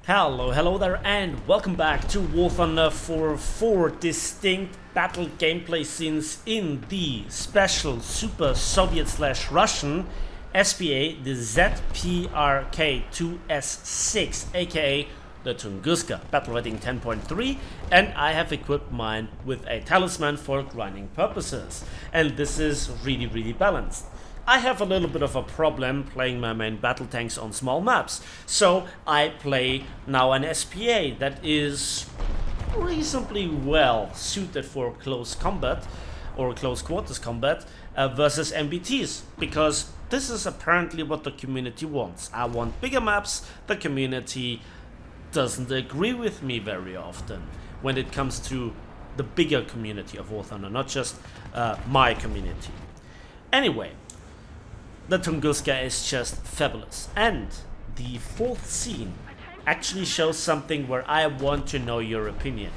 Hello there, and welcome back to War Thunder for 4 distinct battle gameplay scenes in the special Super Soviet/Russian SPA, the ZPRK2S6, aka the Tunguska Battle Rating 10.3, and I have equipped mine with a talisman for grinding purposes, and this is really balanced. I have a little bit of a problem playing my main battle tanks on small maps, so I play now an SPA that is reasonably well suited for close combat or close quarters combat versus MBTs, because this is apparently what the community wants. I want bigger maps. The community doesn't agree with me very often when it comes to the bigger community of War Thunder, not just my community. Anyway, the Tunguska is just fabulous, and the fourth scene actually shows something where I want to know your opinion.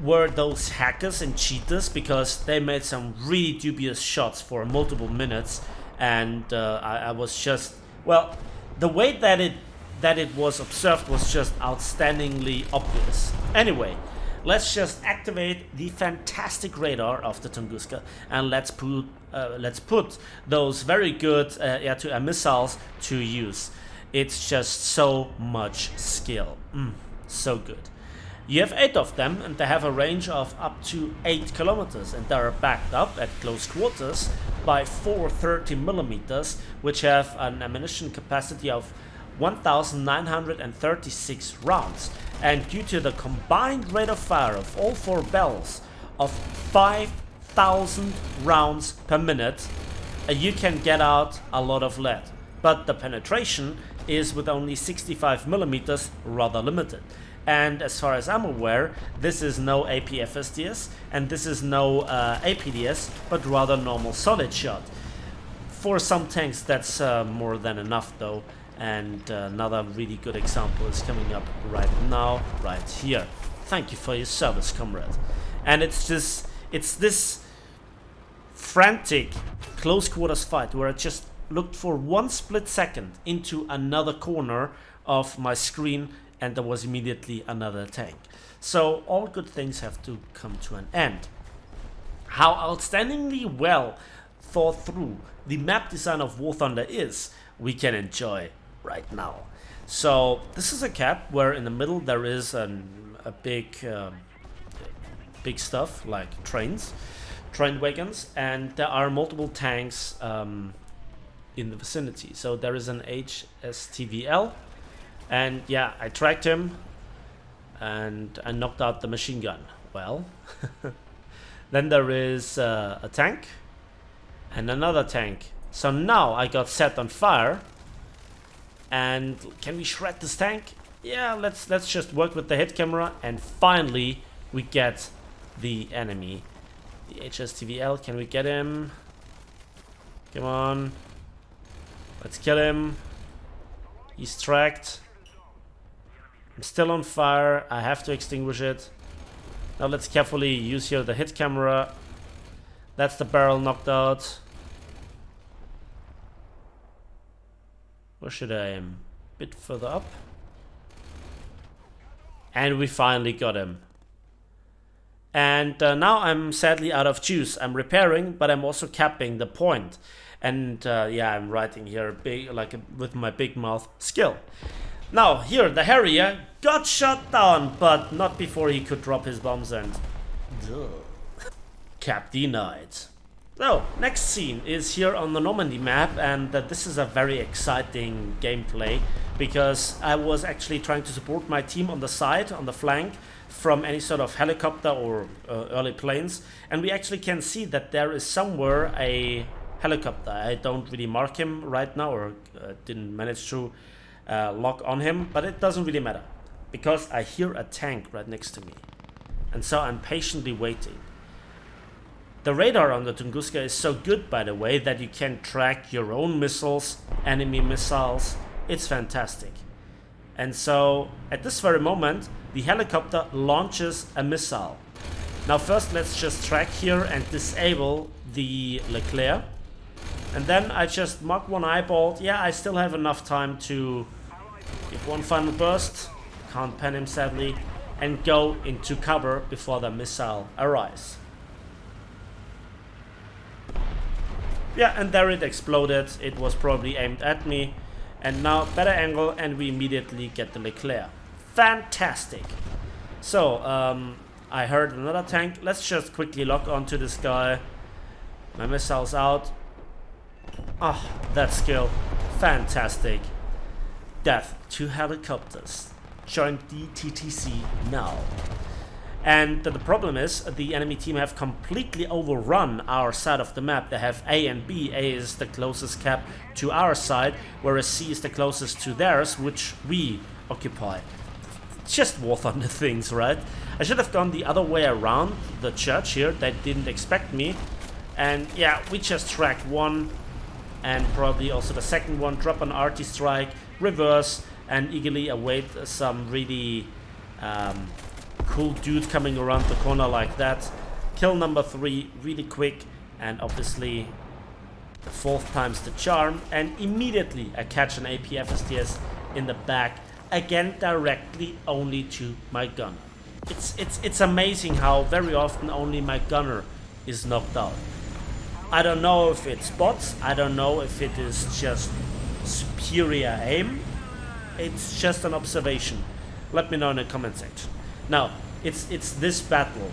Were those hackers and cheaters? Because they made some really dubious shots for multiple minutes, and I was just, well, the way that it was observed was just outstandingly obvious. Anyway, let's just activate the fantastic radar of the Tunguska, and let's put those very good air-to-air missiles to use. It's just so much skill. So good. You have 8 of them, and they have a range of up to 8 kilometers, and they are backed up at close quarters by 4 30mm, which have an ammunition capacity of 1,936 rounds, and due to the combined rate of fire of all 4 barrels of 5,000 rounds per minute, you can get out a lot of lead. But the penetration is, with only 65mm, rather limited. And as far as I'm aware, this is no APFSDS and this is no APDS, but rather normal solid shot. For some tanks that's more than enough though. And another really good example is coming up right now, right here. Thank you for your service, comrade. And it's this frantic close quarters fight where I just looked for 1 split second into another corner of my screen, and there was immediately another tank. So all good things have to come to an end. How outstandingly well thought through the map design of War Thunder is, we can enjoy right now. So this is a cap where in the middle there is a big stuff like train wagons, and there are multiple tanks in the vicinity. So there is an HSTVL, and yeah, I tracked him and I knocked out the machine gun. Well, then there is a tank and another tank. So now I got set on fire. And can we shred this tank? Yeah, let's just work with the hit camera, and finally we get the enemy. The HSTVL, can we get him? Come on. Let's kill him. He's tracked. I'm still on fire. I have to extinguish it. Now let's carefully use here the hit camera. That's the barrel knocked out. Where should I aim? A bit further up. And we finally got him. And now I'm sadly out of juice. I'm repairing, but I'm also capping the point. And yeah, I'm writing here big, with my big mouth, skill. Now here, the Harrier got shot down, but not before he could drop his bombs, and cap denied. So, next scene is here on the Normandy map, and this is a very exciting gameplay, because I was actually trying to support my team on the side, on the flank, from any sort of helicopter or early planes, and we actually can see that there is somewhere a helicopter. I don't really mark him right now, or didn't manage to lock on him, but it doesn't really matter, because I hear a tank right next to me, and so I'm patiently waiting. The radar on the Tunguska is so good, by the way, that you can track your own missiles, enemy missiles. It's fantastic. And so, at this very moment, the helicopter launches a missile. Now first let's just track here and disable the Leclerc. And then I just mark one eyeball. Yeah, I still have enough time to give one final burst, can't pen him sadly, and go into cover before the missile arrives. Yeah, and there it exploded. It was probably aimed at me. And now better angle, and we immediately get the Leclerc. Fantastic. So, I heard another tank. Let's just quickly lock onto this guy. My missile's out. Ah, that skill. Fantastic. Death to helicopters. Join DTTC now. And the problem is, the enemy team have completely overrun our side of the map. They have A and B. A is the closest cap to our side, whereas C is the closest to theirs, which we occupy. Just War Thunder things, right? I should have gone the other way around the church here. They didn't expect me. And yeah, we just tracked one, and probably also the second one. Drop an RT strike, reverse, and eagerly await some really cool dude coming around the corner like that. Kill number 3 really quick, and obviously the 4th time's the charm, and immediately I catch an AP FSTS in the back, again directly only to my gunner. It's amazing how very often only my gunner is knocked out. I don't know if it's bots, I don't know if it is just superior aim, it's just an observation. Let me know in the comment section. Now, it's this battle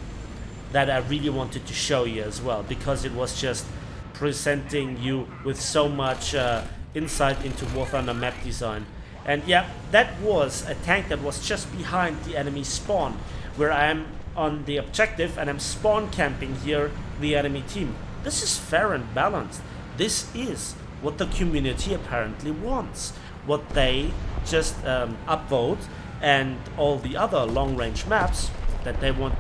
that I really wanted to show you as well, because it was just presenting you with so much insight into War Thunder map design. And yeah, that was a tank that was just behind the enemy spawn, where I am on the objective and I'm spawn camping here the enemy team. This is fair and balanced. This is what the community apparently wants, what they just upvote, and all the other long-range maps that they want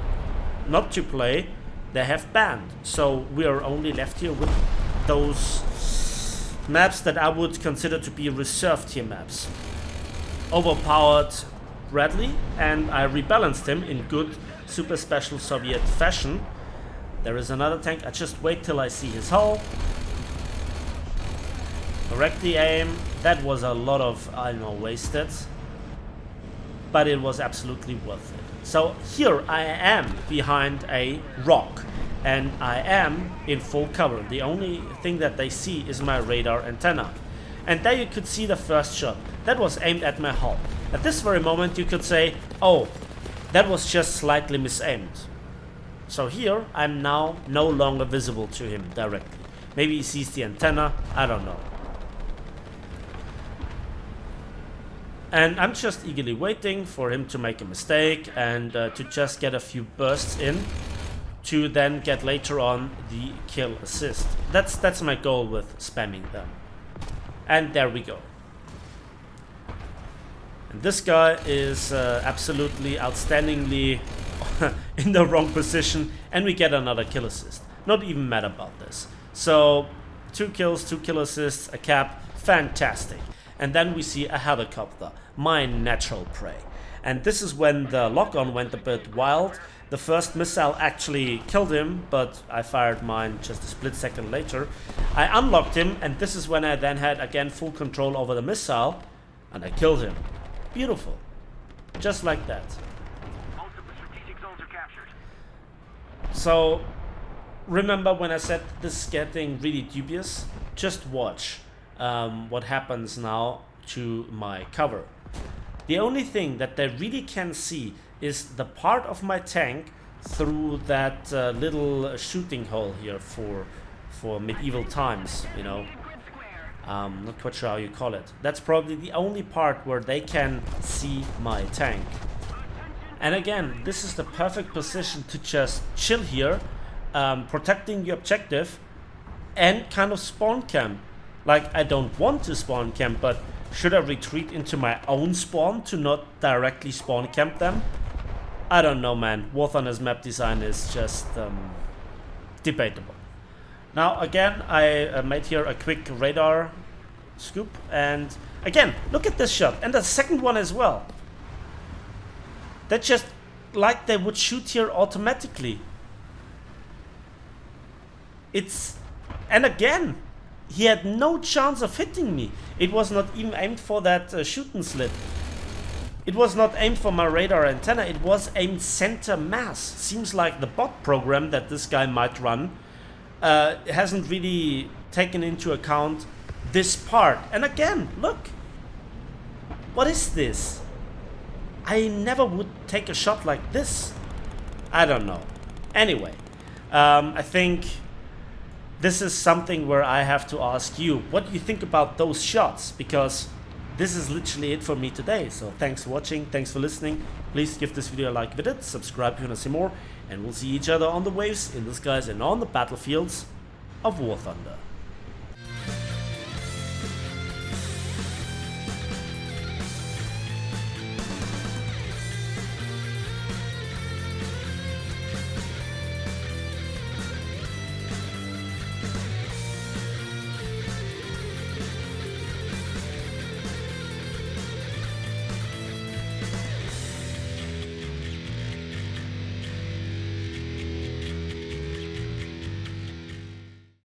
not to play, they have banned. So we are only left here with those maps that I would consider to be reserved tier maps. Overpowered Bradley, and I rebalanced him in good super special Soviet fashion. There is another tank. I just wait till I see his hull. Correctly aim. That was a lot of, I don't know, wasted. But it was absolutely worth it. So here I am behind a rock, and I am in full cover. The only thing that they see is my radar antenna. And there you could see the first shot. That was aimed at my hull. At this very moment you could say, oh, that was just slightly misaimed. So here I'm now no longer visible to him directly. Maybe he sees the antenna, I don't know. And I'm just eagerly waiting for him to make a mistake and to just get a few bursts in, to then get later on the kill assist. That's my goal with spamming them. And there we go. And this guy is absolutely outstandingly in the wrong position, and we get another kill assist. Not even mad about this. So 2 kills, 2 kill assists, a cap, fantastic. And then we see a helicopter, my natural prey. And this is when the lock-on went a bit wild. The first missile actually killed him, but I fired mine just a split second later. I unlocked him, and this is when I then had again full control over the missile, and I killed him. Beautiful. Just like that. Most of the strategic zones are captured. So, remember when I said this is getting really dubious? Just watch what happens now to my cover. The only thing that they really can see is the part of my tank through that little shooting hole here for medieval times, you know. Not quite sure how you call it. That's probably the only part where they can see my tank. And again, this is the perfect position to just chill here, protecting the objective and kind of spawn camp. Like, I don't want to spawn camp, but should I retreat into my own spawn to not directly spawn camp them? I don't know, man. War Thunder's map design is just debatable. Now again, I made here a quick radar scoop, and again, look at this shot, and the second one as well. That just like they would shoot here automatically. And again, he had no chance of hitting me. It was not even aimed for that shooting slit. it was not aimed for my radar antenna, it was aimed center mass. Seems like the bot program that this guy might run hasn't really taken into account this part. And again, look, what is this? I never would take a shot like this. I don't know. Anyway, I think this is something where I have to ask you, what do you think about those shots? Because this is literally it for me today. So thanks for watching, thanks for listening. Please give this video a like if you did, subscribe if you want to see more, and we'll see each other on the waves, in the skies, and on the battlefields of War Thunder.